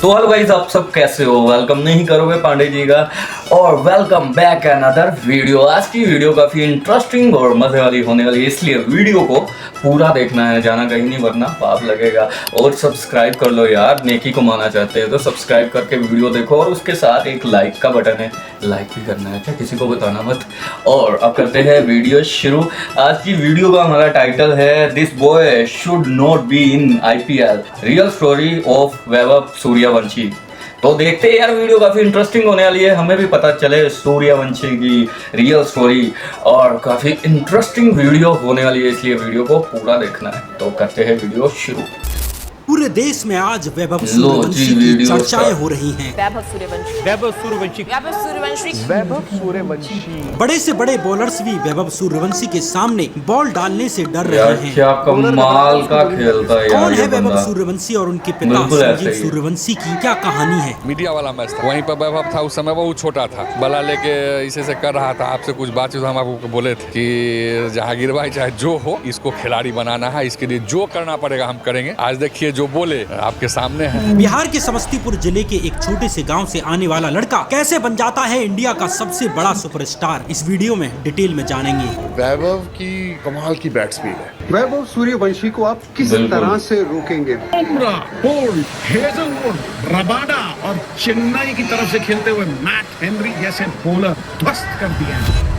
So hello guys, आप सब कैसे हो? वेलकम नहीं करोगे पांडे जी का, और वेलकम बैक अनदर वीडियो। आज की वीडियो काफ़ी इंटरेस्टिंग और मज़े वाली होने वाली है, इसलिए वीडियो को पूरा देखना है, जाना कहीं नहीं वरना पाप लगेगा। और सब्सक्राइब कर लो यार, नेकी को माना चाहते हैं तो सब्सक्राइब करके वीडियो देखो, और उसके साथ एक लाइक का बटन है, लाइक भी करना है, क्या किसी को बताना मत। और अब करते हैं वीडियो शुरू। आज की वीडियो का हमारा टाइटल है this boy should not be in IPL, real story of Vaibhav Suryavanshi. तो देखते हैं यार, वीडियो काफ़ी इंटरेस्टिंग होने वाली है, हमें भी पता चले सूर्यवंशी की रियल स्टोरी, और काफ़ी इंटरेस्टिंग वीडियो होने वाली है, इसलिए वीडियो को पूरा देखना है। तो करते हैं वीडियो शुरू। पूरे देश में आज वैभव सूर्यवंशी की चर्चाएं हो रही हैं। बड़े से बड़े बॉलर्स भी वैभव सूर्यवंशी के सामने बॉल डालने से डर रहे हैं। क्या कमाल का खेलता है यार। कौन है वैभव सूर्यवंशी और उनके पिता संजीव सूर्यवंशी की क्या कहानी है? मीडिया वाला मैच था, वहीं पर वैभव था, उस समय बहुत छोटा था, बला लेके इसे से कर रहा था। आपसे कुछ बातचीत हम आपको बोले थे कि जहांगीर भाई चाहे जो हो, इसको खिलाड़ी बनाना है, इसके लिए जो करना पड़ेगा हम करेंगे। आज देखिए जो बोले आपके सामने है। बिहार के समस्तीपुर जिले के एक छोटे से गांव से आने वाला लड़का कैसे बन जाता है इंडिया का सबसे बड़ा सुपरस्टार, इस वीडियो में डिटेल में जानेंगे। वैभव की कमाल की बैट स्पीड है। वैभव सूर्यवंशी को आप किस तरह से रोकेंगे? हेजलवुड, रबाडा और चेन्नई की तरफ से खेलते हुए मैट हेनरी जैसे बॉलर ध्वस्त कर दिए हैं।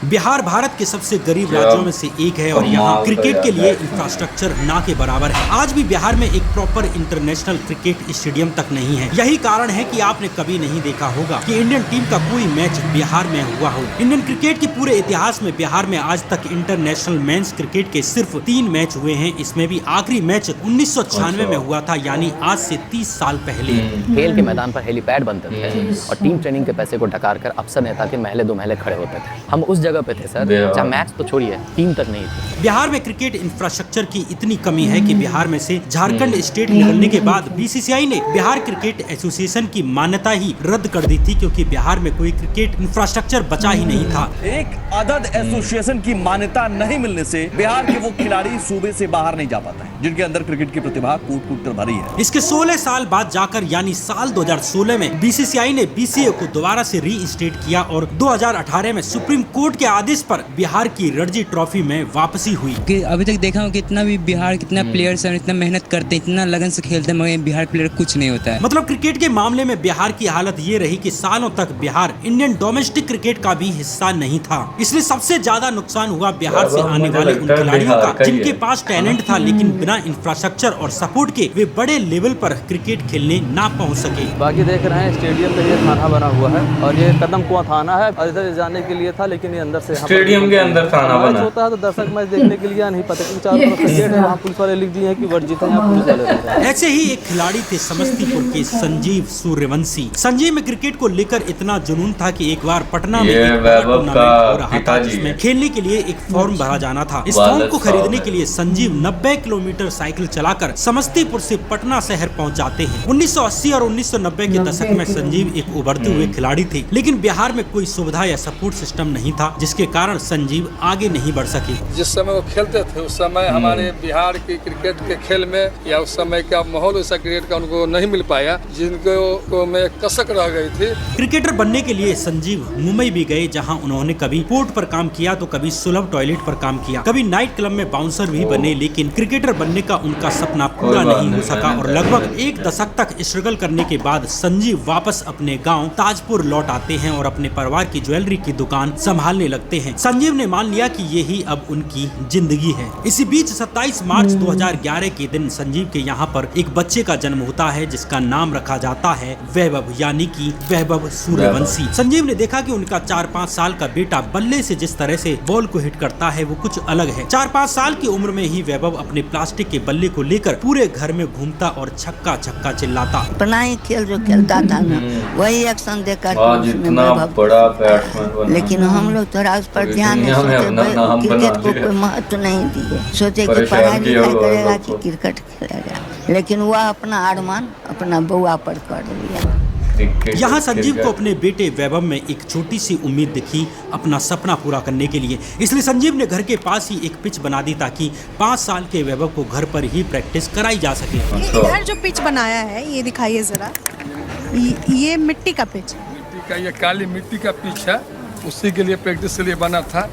बिहार भारत के सबसे गरीब राज्यों में से एक है और यहाँ क्रिकेट के लिए इंफ्रास्ट्रक्चर ना के बराबर है। आज भी बिहार में एक प्रॉपर इंटरनेशनल क्रिकेट स्टेडियम तक नहीं है। यही कारण है कि आपने कभी नहीं देखा होगा कि इंडियन टीम का कोई मैच बिहार में हुआ हो। इंडियन क्रिकेट के पूरे इतिहास में बिहार में आज तक इंटरनेशनल मेंस क्रिकेट के सिर्फ 3 मैच हुए हैं। इसमें भी आखिरी मैच 1996 में हुआ था, यानी आज से 30 साल पहले। खेल के मैदान पर हेलीपैड बनते थे और टीम ट्रेनिंग के पैसे को डकार कर अफसर नेता के महले दो महले खड़े होते थे। हम उस जगह पे थे सर, जहाँ मैच तो छोड़िए, टीम तक नहीं थी। बिहार में क्रिकेट इंफ्रास्ट्रक्चर की इतनी कमी है कि बिहार में से झारखंड स्टेट निकलने के बाद BCCI ने बिहार क्रिकेट एसोसिएशन की मान्यता ही रद्द कर दी थी, क्योंकि बिहार में कोई क्रिकेट इंफ्रास्ट्रक्चर बचा ही नहीं था। एक अदद एसोसिएशन की मान्यता नहीं मिलने से बिहार के वो खिलाड़ी सूबे से बाहर नहीं जा पाते हैं, जिनके अंदर क्रिकेट की प्रतिभा कूट कूट कर भरी है। इसके 16 साल बाद जाकर यानी साल 2016 में BCCI ने BCA को दोबारा से रीस्टेट किया और 2018 में सुप्रीम कोर्ट के आदेश पर बिहार की रणजी ट्रॉफी में वापसी हुई। कि अभी तक देखा हूँ कि इतना भी बिहार कितना प्लेयर्स है, इतना मेहनत करते हैं, इतना लगन से खेलते हैं, मगर बिहार प्लेयर कुछ नहीं होता है। मतलब क्रिकेट के मामले में बिहार की हालत ये रही कि सालों तक बिहार इंडियन डोमेस्टिक क्रिकेट का भी हिस्सा नहीं था। इसलिए सबसे ज्यादा नुकसान हुआ बिहार से आने वाले उन खिलाड़ियों का जिनके पास टैलेंट था, लेकिन बिना इंफ्रास्ट्रक्चर और सपोर्ट के वे बड़े लेवल पर क्रिकेट खेलने ना पहुँच सके। बाकी देख रहे हैं स्टेडियम पे ये थाना बना हुआ है, और ये कदम कुआं थाना है, और इधर जाने के लिए था, लेकिन ये अंदर से स्टेडियम के अंदर थाना बना होता है, तो दर्शक मैच देखने के लिए नहीं पता, चारों तरफ से गेट है, वहाँ पुलिस वाले लिख दिए हैं कि वर्जित है, यहाँ पुलिस वाले रह रहे हैं। ऐसे ही एक खिलाड़ी थे समस्तीपुर के संजीव सूर्यवंशी। संजीव में क्रिकेट को लेकर इतना जुनून था कि एक बार पटना में एक टूर्नामेंट हो रहा था, जिसमें खेलने के लिए एक फॉर्म भरा जाना था। इस फॉर्म को खरीदने के लिए संजीव 90 किलोमीटर साइकिल चलाकर समस्तीपुर से पटना शहर पहुंच जाते हैं। 1980 और 1990 के दशक में संजीव एक उभरते हुए खिलाड़ी थे, लेकिन बिहार में कोई सुविधा या सपोर्ट सिस्टम नहीं था, जिसके कारण संजीव आगे नहीं बढ़ सके। जिस समय वो खेलते थे उस समय हमारे बिहार की क्रिकेट के खेल में या उस समय का माहौल ऐसा क्रिकेट का उनको नहीं मिल पाया, जिनको में कसक रह गई थी। क्रिकेटर बनने के लिए संजीव मुंबई भी गए, जहां उन्होंने कभी पोर्ट पर काम किया तो कभी सुलभ टॉयलेट पर काम किया, कभी नाइट क्लब में बाउंसर भी बने, लेकिन क्रिकेटर बनने का उनका सपना पूरा नहीं हो सका और लगभग 1 दशक तक स्ट्रगल करने के बाद संजीव वापस अपने गाँव ताजपुर लौट आते हैं और अपने परिवार की ज्वेलरी की दुकान संभालने लगते हैं। संजीव ने मान लिया कि यही अब उनकी जिंदगी है। इसी बीच 27 मार्च 2011 के दिन संजीव के यहाँ पर एक बच्चे का जन्म होता है, जिसका नाम रखा जाता है वैभव, यानी कि वैभव सूर्यवंशी। संजीव ने देखा कि उनका 4-5 साल का बेटा बल्ले से जिस तरह से बॉल को हिट करता है वो कुछ अलग है। 4-5 साल की उम्र में ही वैभव अपने प्लास्टिक के बल्ले को लेकर पूरे घर में घूमता और छक्का छक्का चिल्लाता। अपना ही खेल जो खेलता था ना, वही एक्शन देकर बड़ा बैट्समैन, लेकिन हम लोग थोड़ा उस पर ध्यान नहीं सोचे, क्रिकेट को कोई महत्व नहीं दिए, सोचे कि पढ़ाई लिखाई करेगा कि क्रिकेट खेलेगा, लेकिन वह अपना अरमान अपना बउआ पर कर लिया। यहाँ संजीव को अपने बेटे वैभव में एक छोटी सी उम्मीद दिखी अपना सपना पूरा करने के लिए, इसलिए संजीव ने घर के पास ही एक पिच बना दी ताकि 5 साल के वैभव को घर पर ही प्रैक्टिस कराई जा सके। इधर जो पिच बनाया है ये दिखाइए जरा, ये मिट्टी का पिच, मिट्टी का, ये काली मिट्टी का पिच है, उसी के लिए प्रैक्टिस के लिए बना था।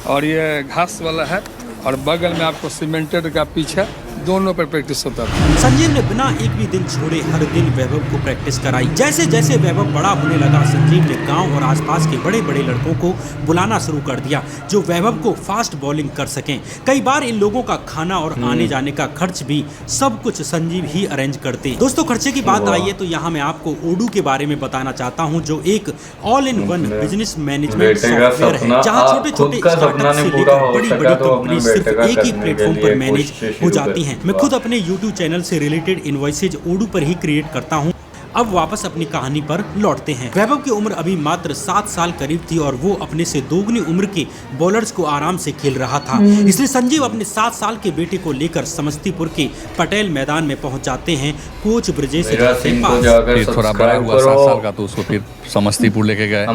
और ये घास वाला है और बगल में आपको सीमेंटेड का पिच है, दोनों पर प्रैक्टिस होता था। संजीव ने बिना एक भी दिन छोड़े हर दिन वैभव को प्रैक्टिस कराई। जैसे जैसे वैभव बड़ा होने लगा, संजीव ने गांव और आसपास के बड़े बड़े लड़कों को बुलाना शुरू कर दिया जो वैभव को फास्ट बॉलिंग कर सकें। कई बार इन लोगों का खाना और आने जाने का खर्च भी सब कुछ संजीव ही अरेंज करते। दोस्तों, खर्चे की बात आई है तो यहाँ मैं आपको ओडू के बारे में बताना चाहता हूँ, जो एक all in one business management software है, जहाँ छोटे छोटे स्टार्टअप से लेकर बड़ी बड़ी कंपनी सिर्फ एक ही प्लेटफॉर्म पर मैनेज हो जाती हैं। मैं खुद अपने YouTube चैनल से रिलेटेड इनवॉइसेज ओडू पर ही क्रिएट करता हूं। अब वापस अपनी कहानी पर लौटते हैं। वैभव की उम्र अभी मात्र 7 साल करीब थी और वो अपने से दोगुनी उम्र के बॉलर्स को आराम से खेल रहा था। इसलिए संजीव अपने 7 साल के बेटे को लेकर समस्तीपुर के पटेल मैदान में पहुंच जाते हैं कोच ब्रजेश के पास। थोड़ा बड़ा हुआ 7 साल का तो उसको फिर समस्तीपुर लेके गए,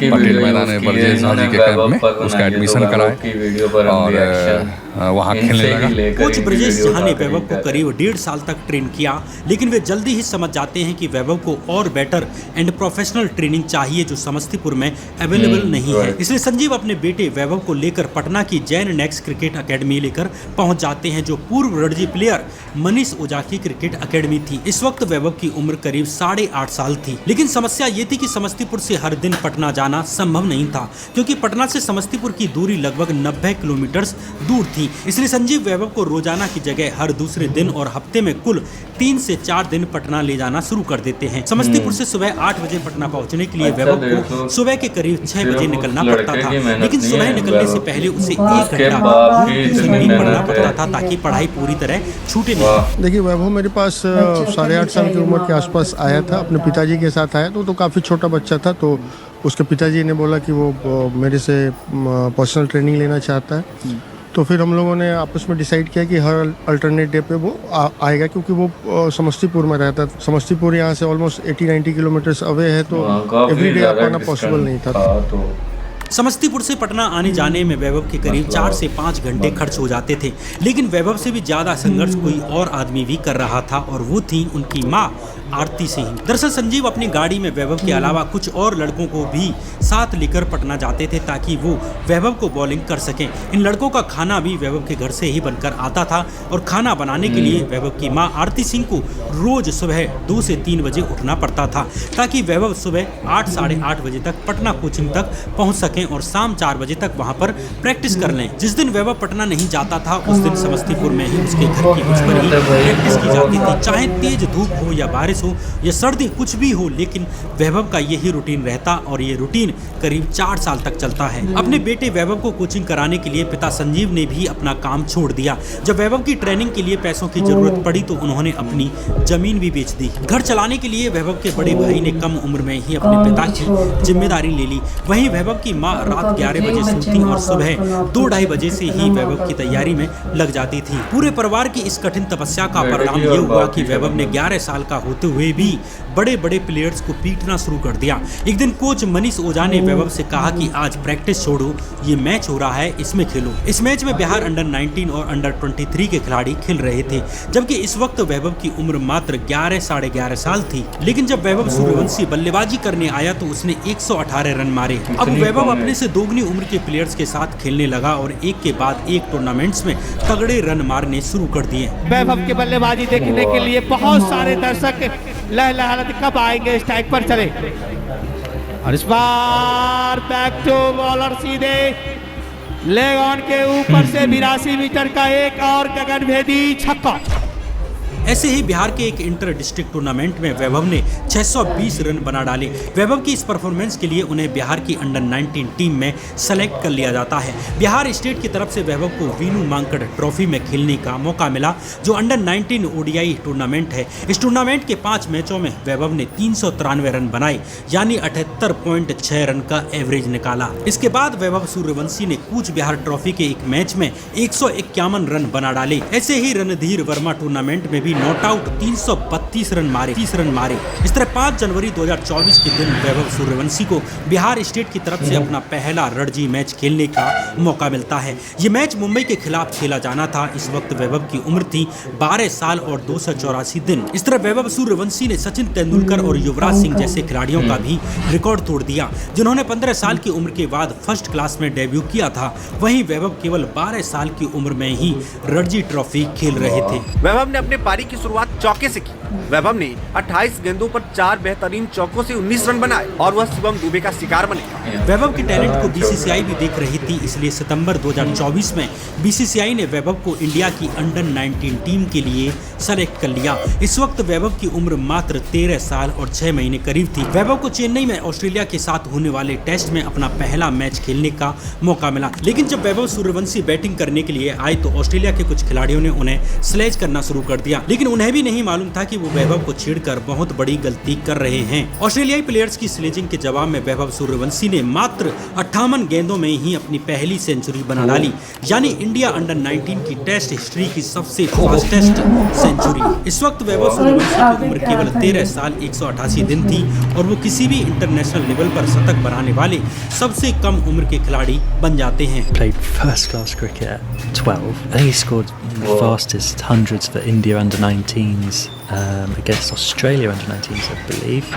पटेल मैदान में ब्रजेश जी के कैंप में उसका एडमिशन कराए और वहाँ खेलने लगा। कोच ब्रजेश जहाँ ने वैभव को करीब 1.5 साल तक ट्रेन किया, लेकिन वे जल्दी ही समझ जाते हैं कि वैभव को और बेटर एंड प्रोफेशनल ट्रेनिंग चाहिए जो समस्तीपुर में अवेलेबल नहीं है। इसलिए संजीव अपने बेटे वैभव को लेकर पटना की जैन नेक्स्ट क्रिकेट अकेडमी लेकर पहुंच जाते हैं, जो पूर्व रणजी प्लेयर मनीष ओझा की क्रिकेट अकेडमी थी। इस वक्त वैभव की उम्र करीब 8.5 साल थी, लेकिन समस्या ये थी कि समस्तीपुर से हर दिन पटना जाना संभव नहीं था, क्योंकि पटना से समस्तीपुर की दूरी लगभग 90 किलोमीटर दूर थी। इसलिए संजीव वैभव को रोजाना की जगह हर दूसरे दिन और हफ्ते में कुल 3 से 4 दिन पटना ले जाना शुरू कर देते हैं। समस्तीपुर से सुबह 8 बजे पटना पहुंचने के लिए वैभव को सुबह के करीब 6 बजे निकलना पड़ता था, लेकिन सुबह निकलने से पहले उसे 1 घंटा पढ़ना पड़ता था ताकि पढ़ाई पूरी तरह छूटे नहीं। देखिए, वैभव मेरे पास 8.5 साल की उम्र के आसपास आया था, अपने पिताजी के साथ आया तो काफ़ी छोटा बच्चा था। तो उसके पिताजी ने बोला कि वो मेरे से पर्सनल ट्रेनिंग लेना चाहता है। तो फिर हम लोगों ने आपस में डिसाइड किया कि हर अल्टरनेट डे पे वो आएगा, क्योंकि वो समस्तीपुर में रहता था। समस्तीपुर यहाँ से ऑलमोस्ट 80-90 किलोमीटर्स अवे है, तो एवरीडे आना पॉसिबल नहीं था। समस्तीपुर से पटना आने जाने में वैभव के करीब 4 से 5 घंटे खर्च हो जाते थे, लेकिन वैभव से भी ज्यादा संघर्ष कोई और आदमी भी कर रहा था और वो थी उनकी माँ आरती सिंह। दरअसल संजीव अपनी गाड़ी में वैभव के अलावा कुछ और लड़कों को भी साथ लेकर पटना जाते थे ताकि वो वैभव को बॉलिंग कर सकें। इन लड़कों का खाना भी वैभव के घर से ही बनकर आता था और खाना बनाने के लिए वैभव की माँ आरती सिंह को रोज सुबह 2 से 3 बजे उठना पड़ता था ताकि वैभव सुबह 8 साढ़े 8 बजे तक पटना कोचिंग तक पहुँच सकें और शाम 4 बजे तक वहाँ पर प्रैक्टिस कर लें। जिस दिन वैभव पटना नहीं जाता था उस दिन समस्तीपुर में ही उसके घर की कुछ पर ही प्रैक्टिस की जाती थी, चाहे तेज धूप हो या बारिश हो या सर्दी कुछ भी हो, लेकिन वैभव का यही रूटीन रहता और ये रूटीन करीब 4 साल तक चलता है। अपने बेटे वैभव को कोचिंग कराने के लिए पिता संजीव ने भी अपना काम छोड़ दिया। जब वैभव की ट्रेनिंग के लिए पैसों की जरूरत पड़ी तो उन्होंने अपनी जमीन भी बेच दी। घर चलाने के लिए वैभव के बड़े भाई ने कम उम्र में ही अपने पिता की जिम्मेदारी ले ली। वहीं वैभव की माँ रात 11 बजे सोती और सुबह 2-2:30 बजे से ही वैभव की तैयारी में लग जाती थी। पूरे परिवार की इस कठिन तपस्या का परिणाम ये हुआ कि वैभव ने 11 साल का होते हुए भी बड़े बड़े प्लेयर्स को पीटना शुरू कर दिया। एक दिन कोच मनीष ओझा ने वैभव से कहा कि आज प्रैक्टिस छोड़ो, ये मैच हो रहा है, इसमें खेलो। इस मैच में बिहार अंडर 19 और अंडर 23 के खिलाड़ी खेल रहे थे, जबकि इस वक्त वैभव की उम्र मात्र 11 साढ़े 11 साल थी। लेकिन जब वैभव सूर्यवंशी बल्लेबाजी करने आया तो उसने 118 रन मारे। अब वैभव अपने से दोगुनी उम्र के प्लेयर्स के साथ खेलने लगा और एक के बाद एक टूर्नामेंट्स में तगड़े रन मारने शुरू कर दिए। वैभव की बल्लेबाजी देखने के लिए बहुत सारे दर्शक लहलहाते कब आएंगे स्ट्राइक पर चले। और इस बार बैक टू बॉलर सीधे लेग ऑन के ऊपर से 82 मीटर का एक और गगनभेदी छक्का। ऐसे ही बिहार के एक इंटर डिस्ट्रिक्ट टूर्नामेंट में वैभव ने 620 रन बना डाले। वैभव की इस परफॉर्मेंस के लिए उन्हें बिहार की अंडर 19 टीम में सेलेक्ट कर लिया जाता है। बिहार स्टेट की तरफ से वैभव को वीनू मांकड़ ट्रॉफी में खेलने का मौका मिला, जो अंडर 19 ओडीआई टूर्नामेंट है। इस टूर्नामेंट के 5 मैचों में वैभव ने 393 रन बनाए, यानी 78.6 रन का एवरेज निकाला। इसके बाद वैभव सूर्यवंशी ने कूच बिहार ट्रॉफी के एक मैच में 151 रन बना डाले। ऐसे ही रणधीर वर्मा टूर्नामेंट में भी नॉट आउट 332 रन मारे, 30 रन मारे। इस तरह 5 जनवरी 2024 के दिन वैभव सूर्यवंशी को बिहार स्टेट की तरफ से अपना पहला रणजी मैच खेलने का मौका मिलता है। ये मैच मुंबई के खिलाफ खेला जाना था। इस वक्त वैभव की उम्र थी 12 साल और 284 दिन। इस तरह वैभव सूर्यवंशी ने सचिन तेंदुलकर और युवराज सिंह जैसे खिलाड़ियों का भी रिकॉर्ड तोड़ दिया, जिन्होंने 15 साल की उम्र के बाद फर्स्ट क्लास में डेब्यू किया था। वहीं वैभव केवल 12 साल की उम्र में ही रणजी ट्रॉफी खेल रहे थे। वैभव ने अपने पारी की शुरुआत चौके से की। वैभव ने 28 गेंदों पर 4 बेहतरीन चौकों से 19 रन बनाए और वह शिवम दुबे का शिकार बने। वैभव के टैलेंट को बीसीसीआई भी देख रही थी, इसलिए सितंबर 2024 में बीसीसीआई ने वैभव को इंडिया की अंडर 19 टीम के लिए सेलेक्ट कर लिया। इस वक्त वैभव की उम्र मात्र 13 साल और 6 महीने करीब थी। वैभव को चेन्नई में ऑस्ट्रेलिया के साथ होने वाले टेस्ट में अपना पहला मैच खेलने का मौका मिला, लेकिन जब वैभव सूर्यवंशी बैटिंग करने के लिए आए तो ऑस्ट्रेलिया के कुछ खिलाड़ियों ने उन्हें स्लेज करना शुरू कर दिया, लेकिन उन्हें भी नहीं मालूम था कि वो वैभव को छेड़कर बहुत बड़ी गलती कर रहे हैं। ऑस्ट्रेलियाई प्लेयर्स की स्लेजिंग के जवाब में वैभव सूर्यवंशी ने मात्र 58 गेंदों में ही अपनी पहली सेंचुरी बना डाली, यानी इंडिया अंडर 19 की टेस्ट हिस्ट्री की सबसे फास्टेस्ट सेंचुरी। इस वक्त वैभव सूर्यवंशी की उम्र केवल 13 साल 188 दिन थी और वो किसी भी इंटरनेशनल लेवल पर शतक बनाने वाले सबसे कम उम्र के खिलाड़ी बन जाते हैं। Played first class cricket at 12. I think he scored the fastest hundreds for India under 19s against Australia under 19s, I believe.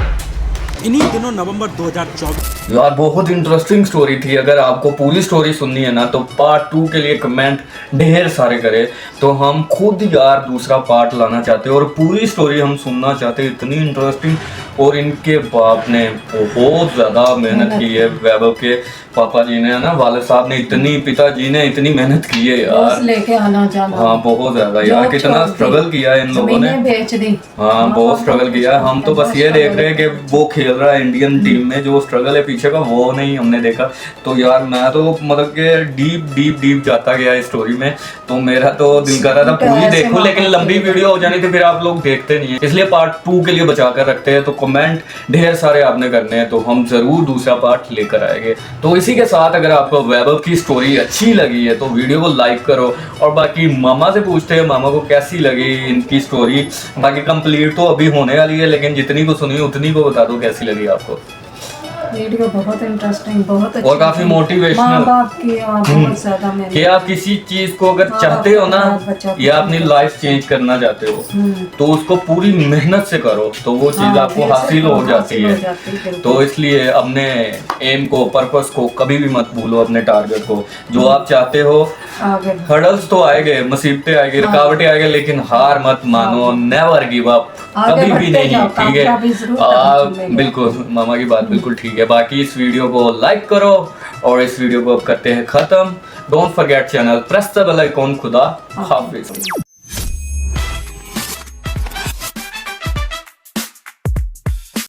इन्हीं दिनों नवंबर 2024 यार बहुत इंटरेस्टिंग स्टोरी थी। अगर आपको पूरी स्टोरी सुननी है ना तो पार्ट 2 के लिए कमेंट ढेर सारे करें, तो हम खुद यार दूसरा पार्ट लाना चाहते हैं और पूरी स्टोरी हम सुनना चाहते हैं। इतनी इंटरेस्टिंग, और इनके बाप ने बहुत ज़्यादा मेहनत की है। वैभव के पापा जी ने, है ना, वाले साहब ने पिताजी ने इतनी मेहनत की है यार, लेके आना जाना। हाँ बहुत ज़्यादा यार, कितना स्ट्रगल किया है इन लोगों ने, बेच दी। हाँ बहुत स्ट्रगल किया है। हम तो बस ये देख रहे हैं कि वो खेल रहा है इंडियन टीम में, जो स्ट्रगल है पीछे का वो नहीं हमने देखा। तो यार मैं तो मतलब कि डीप जाता गया इस स्टोरी में, तो मेरा तो दिल कर रहा था पूरी देखूं, लेकिन लंबी वीडियो हो जानी थी फिर आप लोग देखते नहीं है, इसलिए पार्ट 2 के लिए बचा कर रखते हैं। तो कमेंट ढेर सारे आपने करने हैं, तो हम जरूर दूसरा पार्ट लेकर आएंगे। तो इसी के साथ अगर आपको वैभव की स्टोरी अच्छी लगी है तो वीडियो को लाइक करो, और बाकी मामा से पूछते हैं मामा को कैसी लगी इनकी स्टोरी। बाकी कंप्लीट तो अभी होने वाली है, लेकिन जितनी को सुनी उतनी को बता दो कैसी लगी आपको। वीडियो बहुत इंटरेस्टिंग, बहुत अच्छी और काफी मोटिवेशनल, माँ बाप की बहुत ज्यादा मेहनत। कि आप किसी चीज को अगर चाहते हो ना या अपनी लाइफ चेंज करना चाहते हो तो उसको पूरी मेहनत से करो, तो वो चीज आपको हासिल हो जाती है। तो इसलिए अपने एम को, पर्पस को कभी भी मत भूलो, अपने टारगेट को, जो आप चाहते हो। हर्डल्स तो आएंगे, मुसीबतें आएंगी, रुकावटें आएंगे, लेकिन हार मत मानो, नेवर गिव अप, कभी भी नहीं, ठीक है। बिल्कुल मामा की बात बिल्कुल ठीक है। बाकी इस वीडियो को लाइक करो और इस वीडियो को अब करते हैं खत्म। Don't forget channel, press the bell icon. खुदा हाफिज।